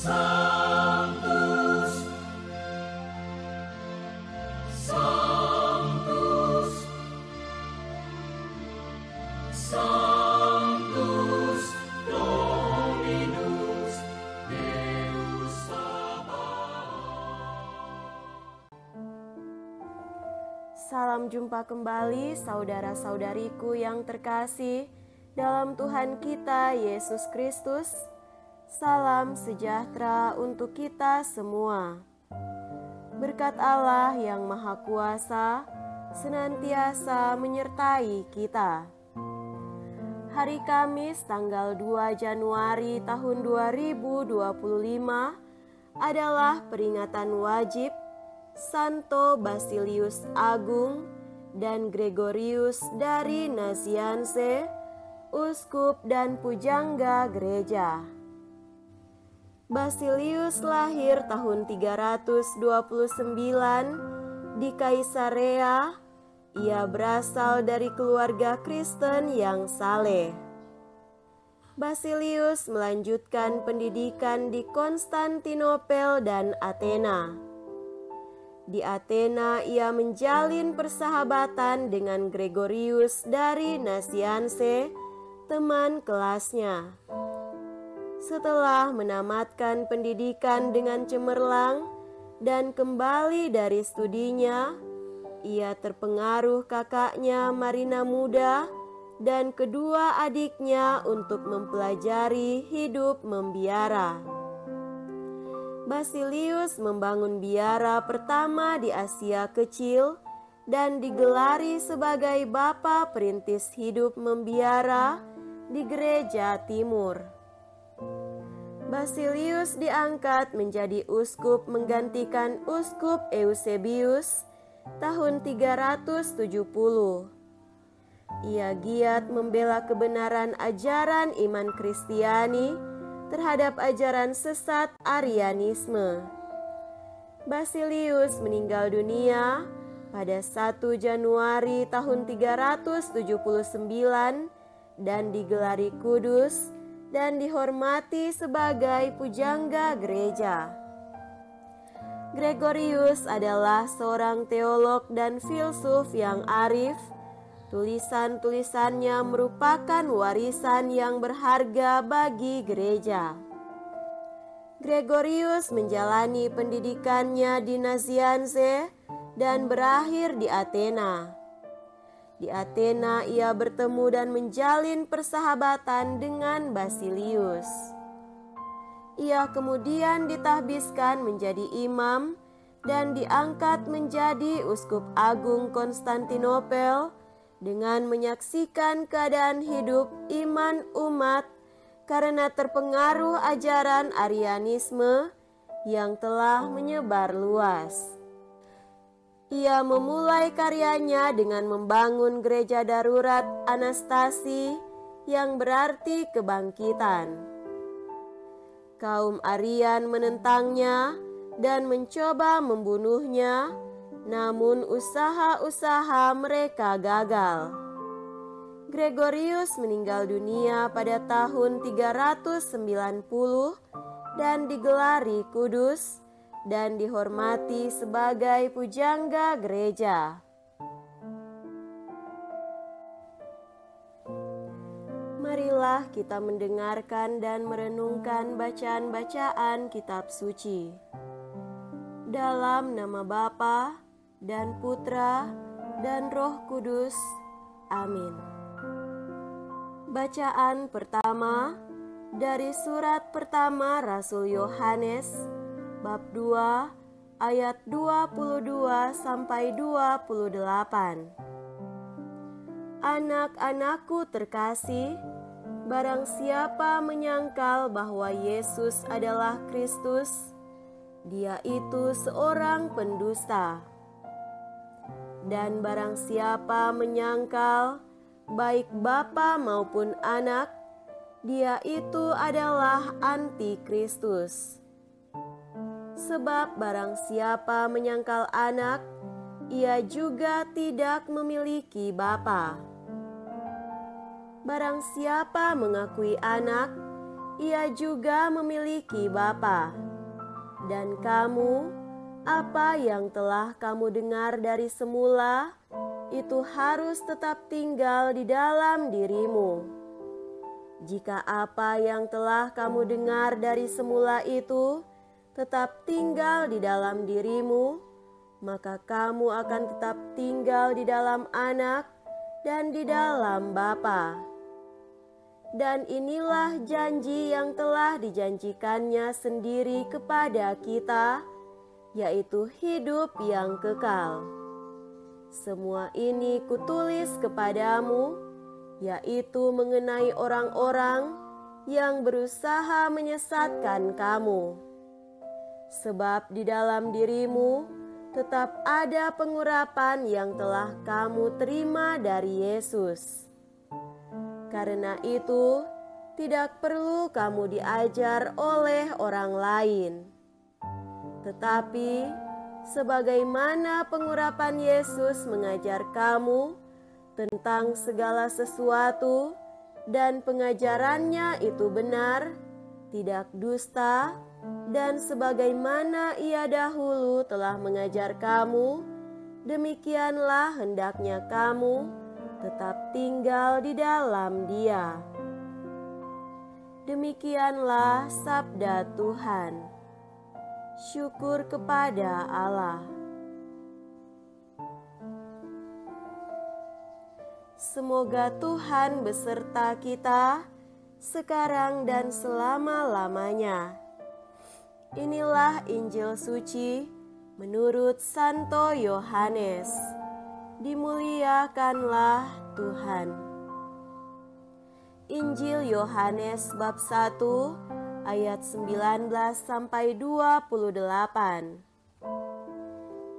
Sanctus, Sanctus, Sanctus Dominus Deus Sabaoth. Salam jumpa kembali saudara-saudariku yang terkasih dalam Tuhan kita Yesus Kristus. Salam sejahtera untuk kita semua. Berkat Allah yang Maha Kuasa senantiasa menyertai kita. Hari Kamis tanggal 2 Januari tahun 2025 adalah peringatan wajib Santo Basilius Agung dan Gregorius dari Nazianze, uskup dan pujangga gereja. Basilius lahir tahun 329 di Kaisarea. Ia berasal dari keluarga Kristen yang saleh. Basilius melanjutkan pendidikan di Konstantinopel dan Athena. Di Athena ia menjalin persahabatan dengan Gregorius dari Nazianze, teman kelasnya. Setelah menamatkan pendidikan dengan cemerlang dan kembali dari studinya, ia terpengaruh kakaknya Marina Muda dan kedua adiknya untuk mempelajari hidup membiara. Basilius membangun biara pertama di Asia Kecil dan digelari sebagai Bapa Perintis Hidup Membiara di Gereja Timur. Basilius diangkat menjadi uskup menggantikan uskup Eusebius tahun 370. Ia giat membela kebenaran ajaran iman Kristiani terhadap ajaran sesat Arianisme. Basilius meninggal dunia pada 1 Januari tahun 379 dan digelari kudus dan dihormati sebagai pujangga gereja. Gregorius adalah seorang teolog dan filsuf yang arif. Tulisan-tulisannya merupakan warisan yang berharga bagi gereja. Gregorius menjalani pendidikannya di Nazianze dan berakhir di Athena. Di Athena ia bertemu dan menjalin persahabatan dengan Basilius. Ia kemudian ditahbiskan menjadi imam dan diangkat menjadi uskup agung Konstantinopel dengan menyaksikan keadaan hidup iman umat karena terpengaruh ajaran Arianisme yang telah menyebar luas. Ia memulai karyanya dengan membangun gereja darurat Anastasi yang berarti kebangkitan. Kaum Arian menentangnya dan mencoba membunuhnya, namun usaha-usaha mereka gagal. Gregorius meninggal dunia pada tahun 390 dan digelari kudus dan dihormati sebagai pujangga gereja. Marilah kita mendengarkan dan merenungkan bacaan-bacaan kitab suci. Dalam nama Bapa dan Putra dan Roh Kudus. Amin. Bacaan pertama dari surat pertama Rasul Yohanes bab 2 ayat 22 sampai 28. Anak-anakku terkasih, barang siapa menyangkal bahwa Yesus adalah Kristus, dia itu seorang pendusta. Dan barang siapa menyangkal baik bapa maupun anak, dia itu adalah anti-Kristus. Sebab barang siapa menyangkal anak, ia juga tidak memiliki bapa. Barang siapa mengakui anak, ia juga memiliki Bapa. Dan kamu, apa yang telah kamu dengar dari semula, itu harus tetap tinggal di dalam dirimu. Jika apa yang telah kamu dengar dari semula itu tetap tinggal di dalam dirimu, maka kamu akan tetap tinggal di dalam Anak dan di dalam Bapa. Dan inilah janji yang telah dijanjikannya sendiri kepada kita, yaitu hidup yang kekal. Semua ini kutulis kepadamu, yaitu mengenai orang-orang yang berusaha menyesatkan kamu. Sebab di dalam dirimu tetap ada pengurapan yang telah kamu terima dari Yesus. Karena itu, tidak perlu kamu diajar oleh orang lain. Tetapi, sebagaimana pengurapan Yesus mengajar kamu tentang segala sesuatu, dan pengajarannya itu benar, tidak dusta, dan sebagaimana ia dahulu telah mengajar kamu, demikianlah hendaknya kamu tetap tinggal di dalam Dia. Demikianlah sabda Tuhan. Syukur kepada Allah. Semoga Tuhan beserta kita sekarang dan selama-lamanya. Inilah Injil suci menurut Santo Yohanes. Dimuliakanlah Tuhan. Injil Yohanes bab 1 ayat 19 sampai 28.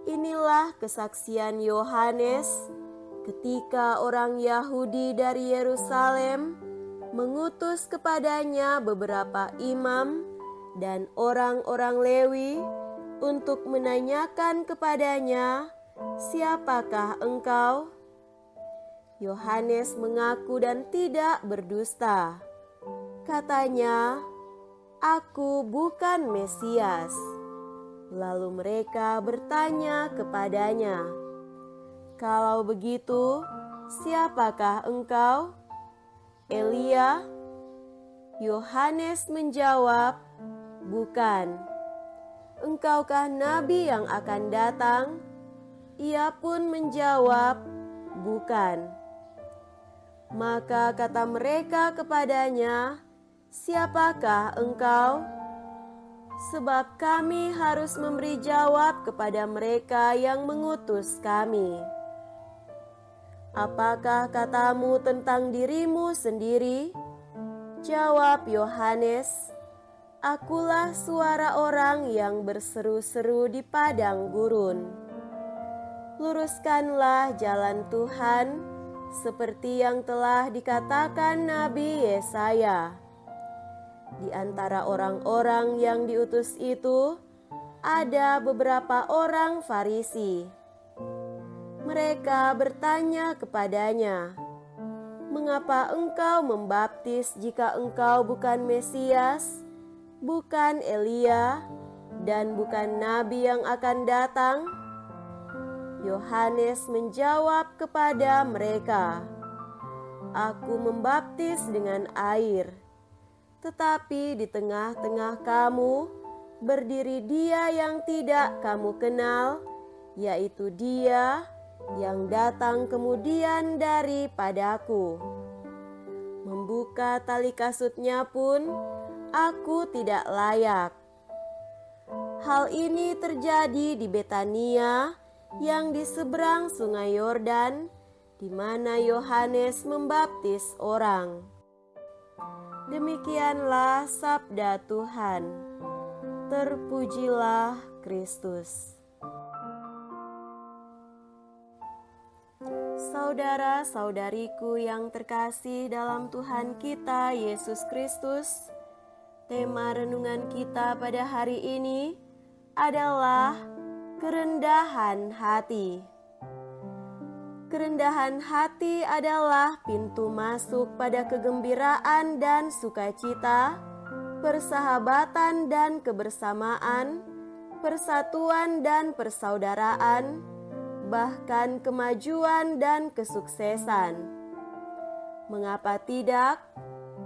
Inilah kesaksian Yohanes ketika orang Yahudi dari Yerusalem mengutus kepadanya beberapa imam dan orang-orang Lewi untuk menanyakan kepadanya, "Siapakah engkau?" Yohanes mengaku dan tidak berdusta. Katanya, "Aku bukan Mesias." Lalu mereka bertanya kepadanya, "Kalau begitu, siapakah engkau? Elia?" Yohanes menjawab, "Bukan." "Engkaukah nabi yang akan datang?" Ia pun menjawab, "Bukan." Maka kata mereka kepadanya, "Siapakah engkau? Sebab kami harus memberi jawab kepada mereka yang mengutus kami. Apakah katamu tentang dirimu sendiri?" Jawab Yohanes, "Akulah suara orang yang berseru-seru di padang gurun. Luruskanlah jalan Tuhan, seperti yang telah dikatakan Nabi Yesaya." Di antara orang-orang yang diutus itu, ada beberapa orang Farisi. Mereka bertanya kepadanya, "Mengapa engkau membaptis jika engkau bukan Mesias, bukan Elia, dan bukan nabi yang akan datang?" Yohanes menjawab kepada mereka, "Aku membaptis dengan air, tetapi di tengah-tengah kamu berdiri Dia yang tidak kamu kenal, yaitu Dia yang datang kemudian daripadaku. Membuka tali kasutnya pun aku tidak layak." Hal ini terjadi di Betania yang di seberang Sungai Yordan, di mana Yohanes membaptis orang. Demikianlah sabda Tuhan. Terpujilah Kristus. Saudara-saudariku yang terkasih dalam Tuhan kita Yesus Kristus, tema renungan kita pada hari ini adalah kerendahan hati. Kerendahan hati adalah pintu masuk pada kegembiraan dan sukacita persahabatan dan kebersamaan, persatuan dan persaudaraan, bahkan kemajuan dan kesuksesan. Mengapa tidak?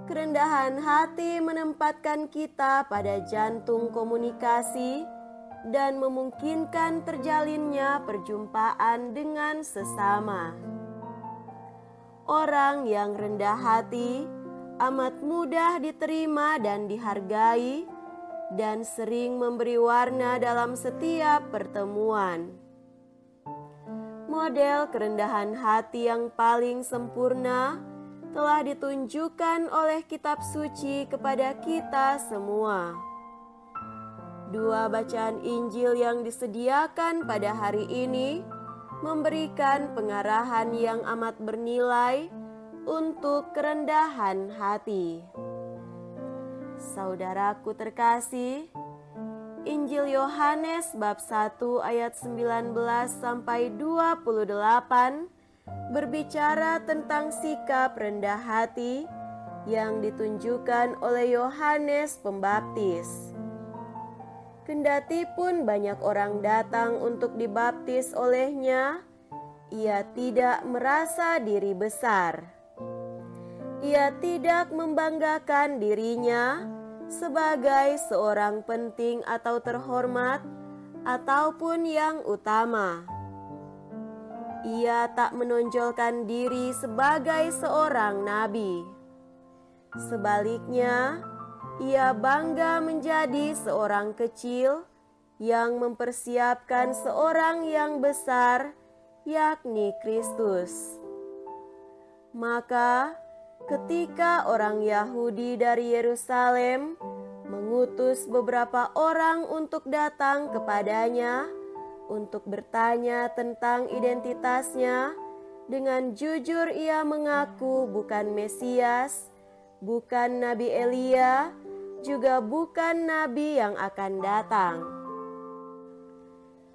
Kerendahan hati menempatkan kita pada jantung komunikasi dan memungkinkan terjalinnya perjumpaan dengan sesama. Orang yang rendah hati amat mudah diterima dan dihargai, dan sering memberi warna dalam setiap pertemuan. Model kerendahan hati yang paling sempurna telah ditunjukkan oleh kitab suci kepada kita semua. Dua bacaan Injil yang disediakan pada hari ini memberikan pengarahan yang amat bernilai untuk kerendahan hati. Saudaraku terkasih, Injil Yohanes bab 1 ayat 19 sampai 28 berbicara tentang sikap rendah hati yang ditunjukkan oleh Yohanes Pembaptis. Kendati pun banyak orang datang untuk dibaptis olehnya, ia tidak merasa diri besar. Ia tidak membanggakan dirinya sebagai seorang penting atau terhormat ataupun yang utama. Ia tak menonjolkan diri sebagai seorang nabi. Sebaliknya, ia bangga menjadi seorang kecil yang mempersiapkan seorang yang besar, yakni Kristus. Maka, ketika orang Yahudi dari Yerusalem mengutus beberapa orang untuk datang kepadanya untuk bertanya tentang identitasnya, dengan jujur ia mengaku bukan Mesias, bukan Nabi Elia, juga bukan nabi yang akan datang.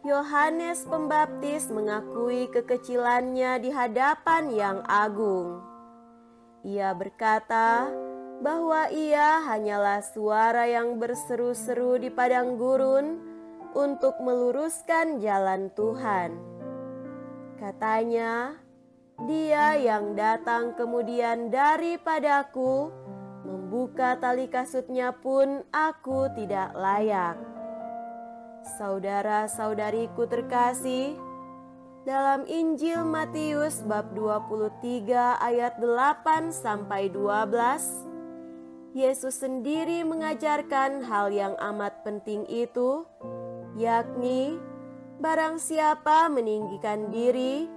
Yohanes Pembaptis mengakui kekecilannya di hadapan yang agung. Ia berkata bahwa ia hanyalah suara yang berseru-seru di padang gurun untuk meluruskan jalan Tuhan. Katanya, "Dia yang datang kemudian daripadaku, membuka tali kasutnya pun aku tidak layak." Saudara-saudariku terkasih, dalam Injil Matius bab 23 ayat 8 sampai 12, Yesus sendiri mengajarkan hal yang amat penting itu, yakni barang siapa meninggikan diri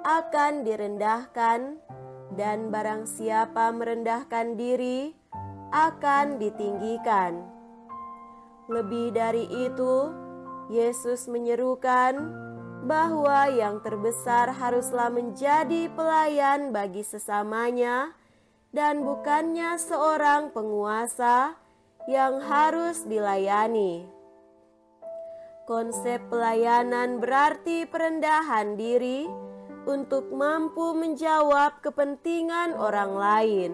akan direndahkan, dan barang siapa merendahkan diri akan ditinggikan. Lebih dari itu, Yesus menyerukan bahwa yang terbesar haruslah menjadi pelayan bagi sesamanya dan bukannya seorang penguasa yang harus dilayani. Konsep pelayanan berarti perendahan diri untuk mampu menjawab kepentingan orang lain.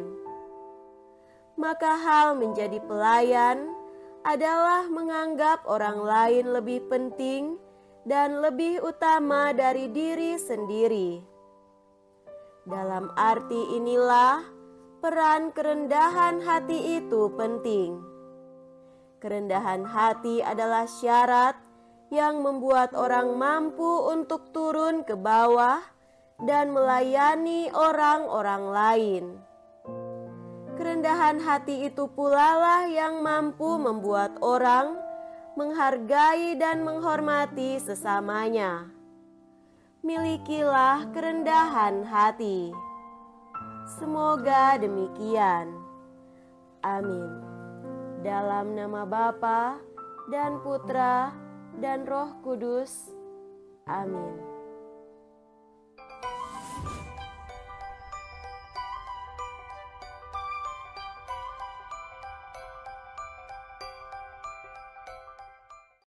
Maka hal menjadi pelayan adalah menganggap orang lain lebih penting dan lebih utama dari diri sendiri. Dalam arti inilah peran kerendahan hati itu penting. Kerendahan hati adalah syarat yang membuat orang mampu untuk turun ke bawah dan melayani orang-orang lain. Kerendahan hati itu pula lah yang mampu membuat orang menghargai dan menghormati sesamanya. Milikilah kerendahan hati. Semoga demikian. Amin. Dalam nama Bapa dan Putra dan Roh Kudus. Amin.